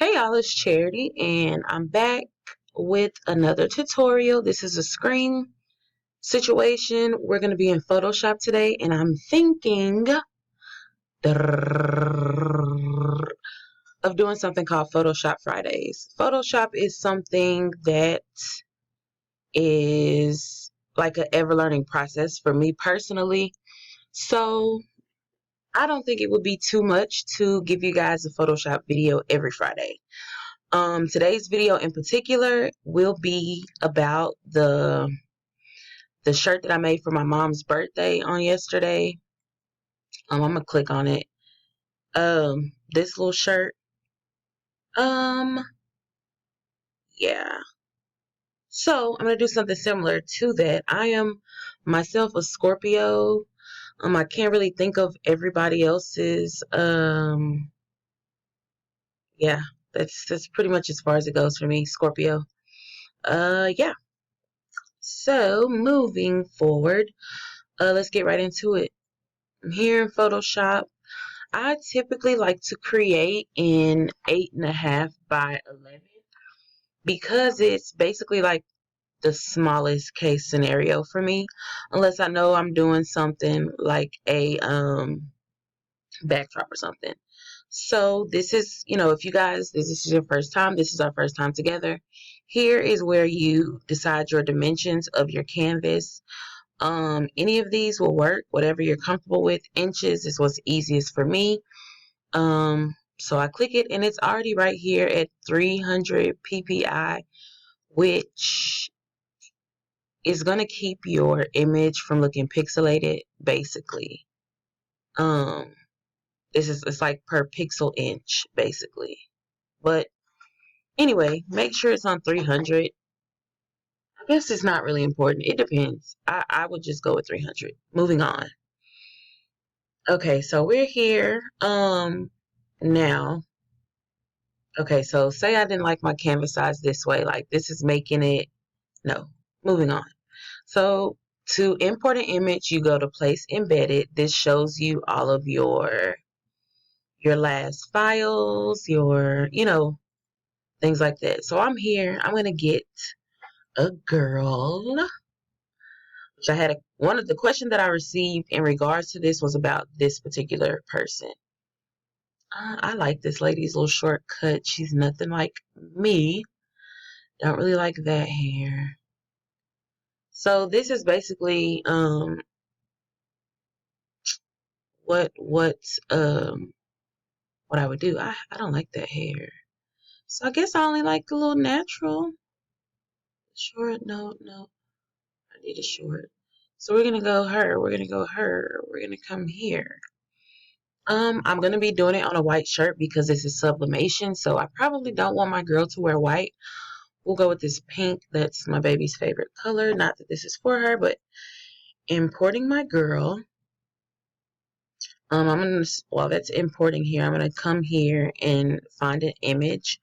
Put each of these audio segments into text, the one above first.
Hey y'all, it's Charity and I'm back with another tutorial. This is a screen situation. We're going to be in Photoshop today and I'm thinking of doing something called Photoshop Fridays. Photoshop is something that is like an ever learning process for me personally. So I don't think it would be too much to give you guys a Photoshop video every Friday. Today's video in particular will be about the shirt that I made for my mom's birthday on yesterday. I'm gonna click on it. This little shirt. Um, yeah. So I'm gonna do something similar to that. I am myself a Scorpio. I can't really think of everybody else's. Yeah, that's pretty much as far as it goes for me, Scorpio. Yeah. So moving forward, let's get right into it. I'm here in Photoshop. I typically like to create in 8.5 by 11 because it's basically like the smallest case scenario for me, unless I know I'm doing something like a backdrop or something. So this is, if you guys, this is your first time, this is our first time together. Here is where you decide your dimensions of your canvas. Any of these will work, whatever you're comfortable with. Inches is what's easiest for me. So I click it and it's already right here at 300 ppi, which is going to keep your image from looking pixelated basically. It's like per pixel inch basically. But anyway, make sure it's on 300. I guess it's not really important. It depends. I would just go with 300. Moving on. Okay, so we're here. Now. Okay, so say I didn't like my canvas size this way. Like this is making it. No. Moving on. So to import an image, you go to place embedded. This shows you all of your last files, your, things like that. So I'm here. I'm going to get a girl. Which I had one of the questions that I received in regards to this was about this particular person. I like this lady's little shortcut. She's nothing like me. Don't really like that hair. So this is basically what I would do. I don't like that hair. So I guess I only like the little natural. Short, no. I need a short. So we're gonna go her. We're gonna go her. We're gonna come here. I'm gonna be doing it on a white shirt because this is sublimation, so I probably don't want my girl to wear white. We'll go with this pink. That's my baby's favorite color. Not that this is for her, but importing my girl. I'm gonna, while that's importing here, I'm gonna come here and find an image.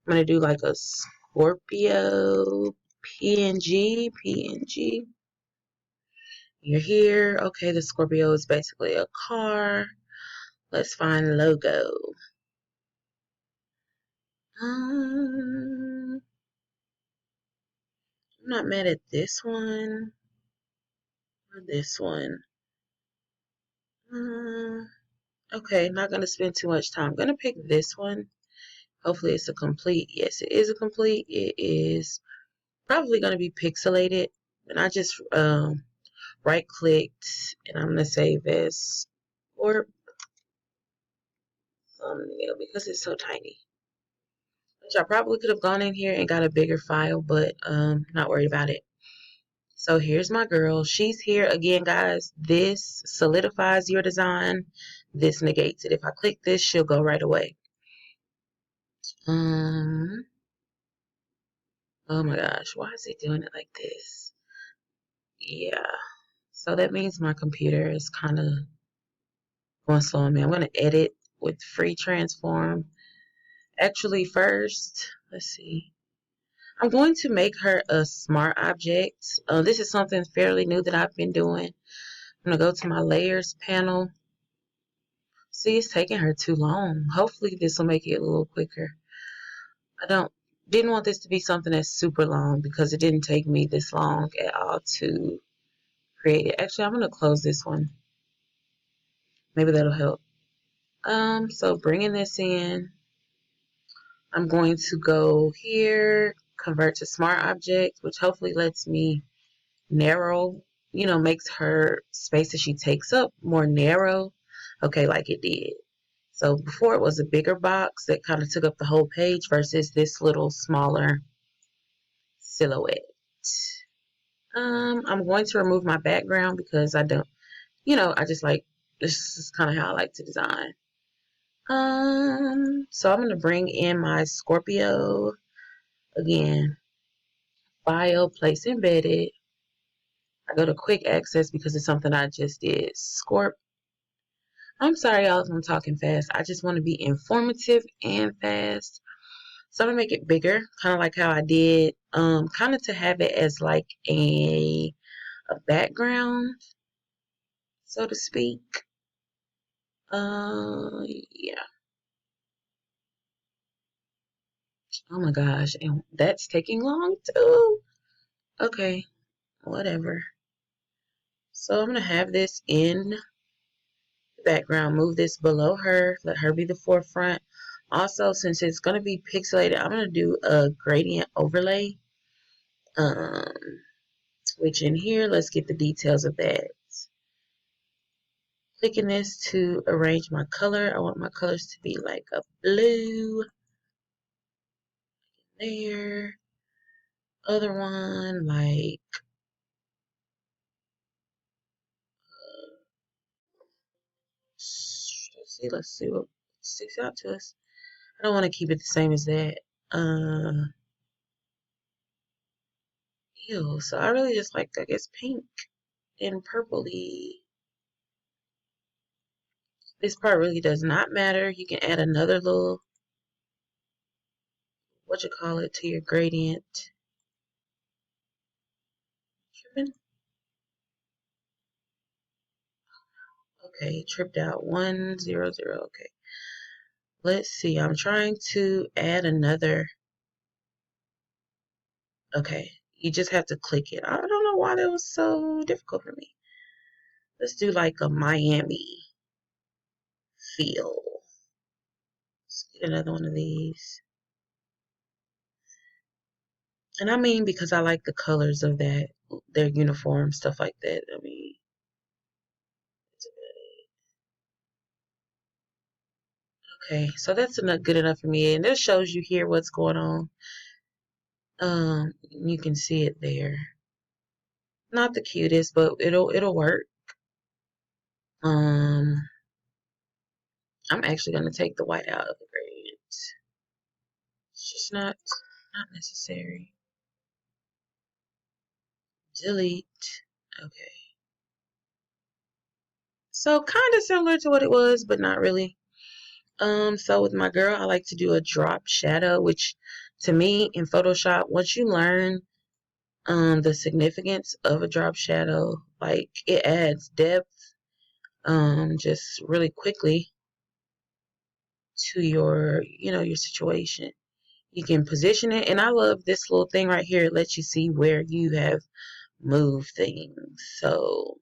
I'm gonna do like a Scorpio PNG. You're here. Okay, the Scorpio is basically a car. Let's find logo. I'm not mad at this one or this one. Okay, not going to spend too much time. I'm going to pick this one. Hopefully it's a complete. Yes, it is a complete. It is probably going to be pixelated. And I just right clicked and I'm going to save as or thumbnail because it's so tiny. Which I probably could have gone in here and got a bigger file, but not worried about it. So here's my girl. She's here again, guys. This solidifies your design. This negates it. If I click this, she'll go right away. Oh my gosh, why is it doing it like this? Yeah. So that means my computer is kind of going slow on me. I'm going to edit with free transform. Actually, first, let's see. I'm going to make her a smart object. This is something fairly new that I've been doing. I'm going to go to my layers panel. See, it's taking her too long. Hopefully this will make it a little quicker. I didn't want this to be something that's super long because it didn't take me this long at all to create it. Actually, I'm going to close this one. Maybe that'll help. So bringing this in, I'm going to go here, convert to smart object, which hopefully lets me narrow, makes her space that she takes up more narrow. Okay, like it did. So before it was a bigger box that kind of took up the whole page versus this little smaller silhouette. I'm going to remove my background because I don't, I just like, this is kind of how I like to design. So I'm going to bring in my Scorpio again. File, place embedded. I go to quick access because it's something I just did. I'm sorry, y'all, if I'm talking fast. I just want to be informative and fast. So I'm gonna make it bigger, kind of like how I did, kind of to have it as like a background, so to speak. Yeah. Oh my gosh, and that's taking long too. Okay, whatever. So I'm gonna have this in the background, move this below her, let her be the forefront. Also, since it's gonna be pixelated, I'm gonna do a gradient overlay. Um, which in here, let's get the details of that. Clicking this to arrange my color. I want my colors to be like a blue. There. Other one, like, let's see what sticks out to us. I don't want to keep it the same as that. Ew, so I really just like, I guess, pink and purpley. This part really does not matter. You can add another little, what you call it, to your gradient. Tripping? Okay, tripped out. 100. Okay. Let's see. I'm trying to add another. Okay. You just have to click it. I don't know why that was so difficult for me. Let's do like a Miami feel. Let's get another one of these. And I mean, because I like the colors of that, their uniform, stuff like that. I mean, okay, so that's not good enough for me. And this shows you here what's going on. You can see it there. Not the cutest, but it'll work. I'm actually gonna take the white out of the gradient. It's just not necessary. Delete. Okay. So kind of similar to what it was, but not really. So with my girl, I like to do a drop shadow, which to me in Photoshop, once you learn the significance of a drop shadow, like it adds depth just really quickly to your situation. You can position it, and I love this little thing right here. It lets you see where you have moved things. So,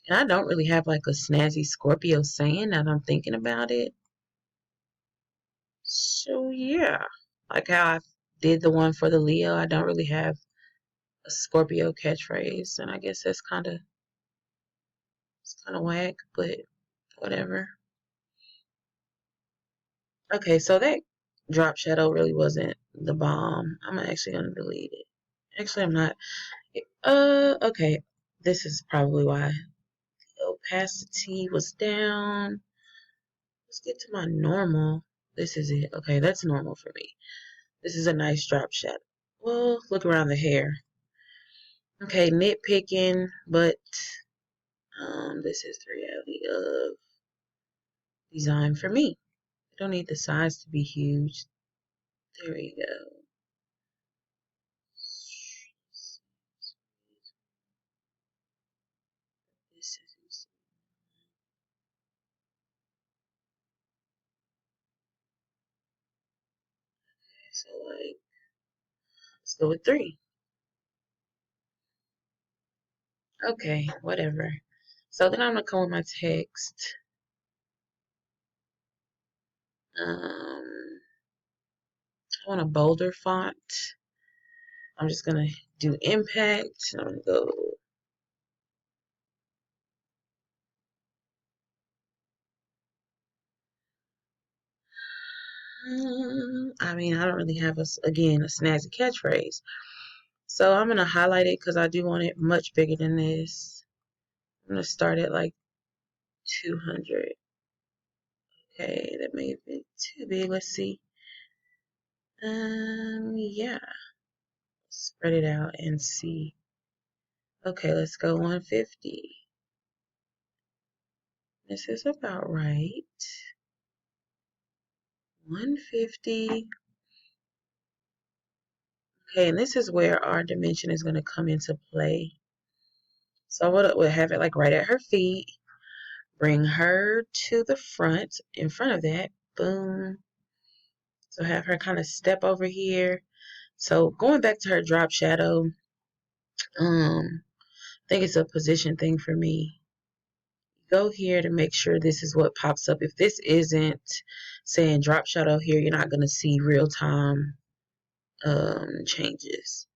and I don't really have like a snazzy Scorpio saying that I'm thinking about it. So yeah, like how I did the one for the Leo, I don't really have a Scorpio catchphrase, and I guess that's kind of whack, but whatever. Okay, so that drop shadow really wasn't the bomb. I'm actually gonna delete it. Actually, I'm not. Okay. This is probably why the opacity was down. Let's get to my normal. This is it. Okay, that's normal for me. This is a nice drop shadow. Well, look around the hair. Okay, nitpicking, but this is the reality of design for me. I don't need the size to be huge. There we go. This is So like, let's go with 3. Okay, whatever. So then I'm gonna come with my text. I want a bolder font. I'm just gonna do impact. I'm gonna go. I mean, I don't really have a snazzy catchphrase. So I'm gonna highlight it because I do want it much bigger than this. I'm gonna start at like 200. Okay, that may have been too big. Let's see. Yeah. Spread it out and see. Okay, let's go 150. This is about right. 150. Okay, and this is where our dimension is going to come into play. So we'll have it like right at her feet. Bring her to the front, in front of that. Boom. So have her kind of step over here. So going back to her drop shadow, I think it's a position thing for me. Go here to make sure this is what pops up. If this isn't saying drop shadow here, you're not going to see real time changes.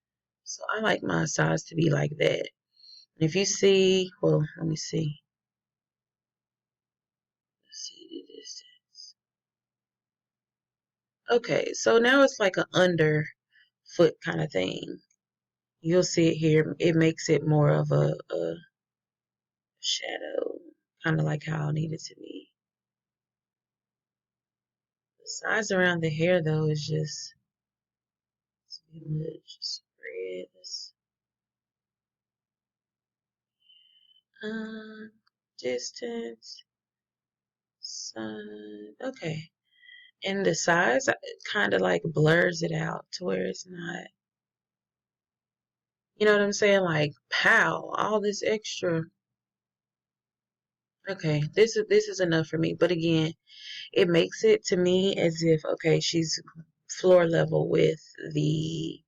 So I like my size to be like that. And if you see, well, let me see. Let's see the distance. Okay, so now it's like an underfoot kind of thing. You'll see it here. It makes it more of a shadow, kind of like how I need it to be. The size around the hair, though, is just too much. Spread this. Distance. Sun. Okay. And the size kind of like blurs it out to where it's not. You know what I'm saying? Like, pow, all this extra. Okay, this is enough for me. But again, it makes it to me as if, okay, she's floor level with the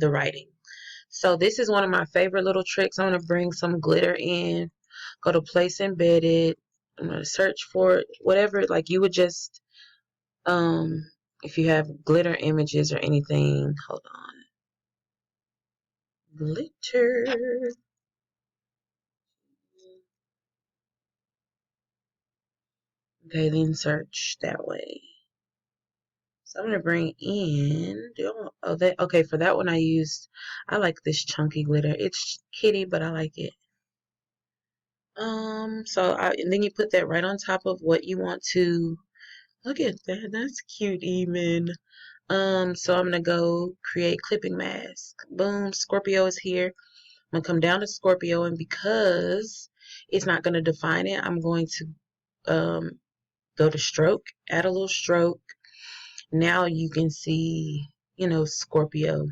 writing. So this is one of my favorite little tricks. I'm gonna bring some glitter in, go to place embedded. I'm gonna search for it, whatever. Like you would just, if you have glitter images or anything, hold on, glitter. Okay, then search that way. So I'm gonna bring in. Okay, for that one I like this chunky glitter. It's kitty, but I like it. And then you put that right on top of what you want to. Look at that. That's cute even. So I'm gonna go create clipping mask. Boom, Scorpio is here. I'm gonna come down to Scorpio, and because it's not gonna define it, I'm going to go to stroke, add a little stroke. Now you can see, Scorpio.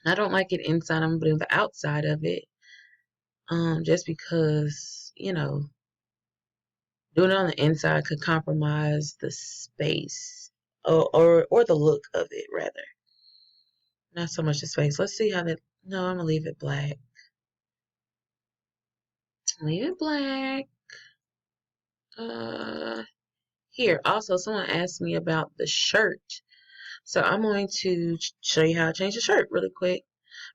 I don't like it inside. I'm putting the outside of it. Just because, doing it on the inside could compromise the space or the look of it rather. Not so much the space. Let's see how that. No, I'm gonna leave it black. Leave it black. Here. Also, someone asked me about the shirt, so I'm going to show you how to change the shirt really quick.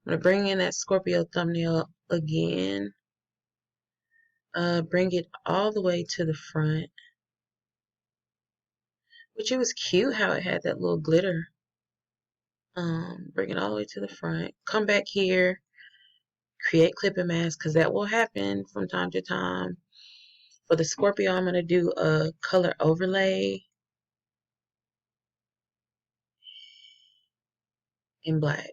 I'm gonna bring in that Scorpio thumbnail again. Bring it all the way to the front. Which it was cute how it had that little glitter. Bring it all the way to the front. Come back here. Create clipping mask because that will happen from time to time. For the Scorpio, I'm going to do a color overlay in black.